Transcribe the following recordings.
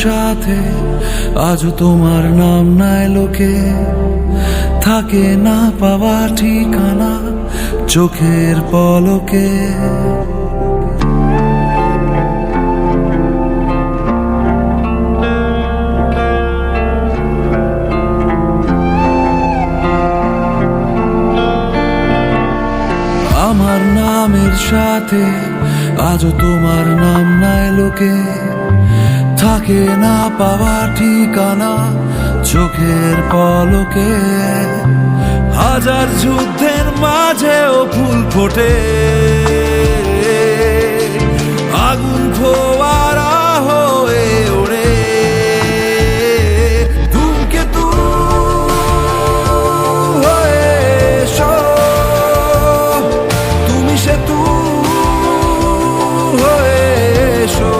সাথে আজও তোমার নাম নাই লোকে, থাকে না পাওয়া ঠিকানা চোখের পলকে। আমার নামের সাথে আজও তোমার নাম নাই লোকে, থাকে না পাওয়া ঠিকানা চোখের পলকে। হাজার যুদ্ধের মাঝেও ফুল ফোটে, আগুন ফোয়ারা হয়ে ওড়ে। ধূমকেতু হয়ে এসো, তুমি সেতু হয়ে এসো।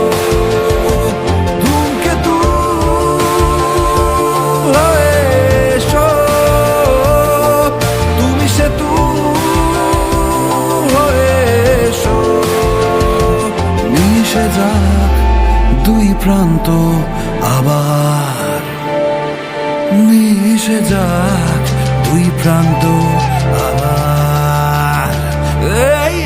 ধূমকেতু হয়ে এসো, তুমি সেতু হয়ে এসো। মিশে যাক দুই প্রান্ত আবার, মিশে যাক দুই প্রান্ত আবার। এই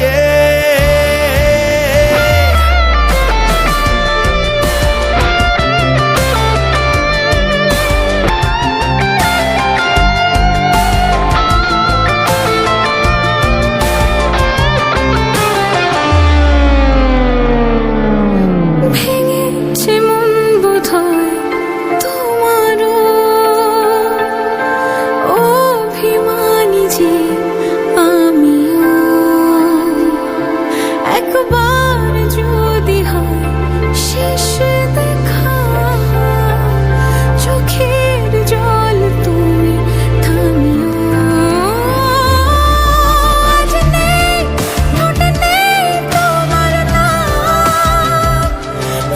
ভেঙেছে মন বোধহয় তোমারও, অভিমানী যে আমিও। একবার যদি হয় শেষ দেখা, চোখের জল তুমি থামিও। আজ নেই, ঠোঁটে নেই তোমার নাম,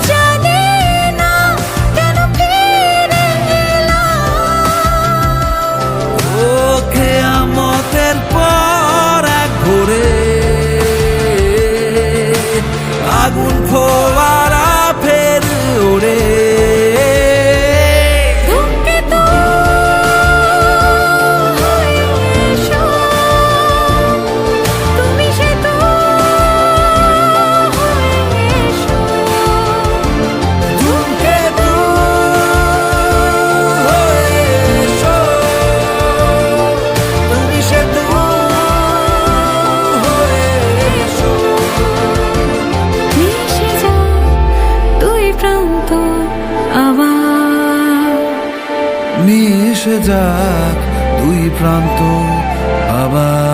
জানি না কেন ফিরে এলাম। ওকে আমতের পর এক ঘুরে, আগুন ফোয়ারা ফের ওড়ে। ধূমকেতু হয়ে এসো, তুমি সেতু হয়ে এসো। ধূমকেতু হয়ে এসো, তুমি সেতু হয়ে এসো। মিশে যাক দুই প্রান্ত আবার, মিশে যাক দুই প্রান্ত আবার।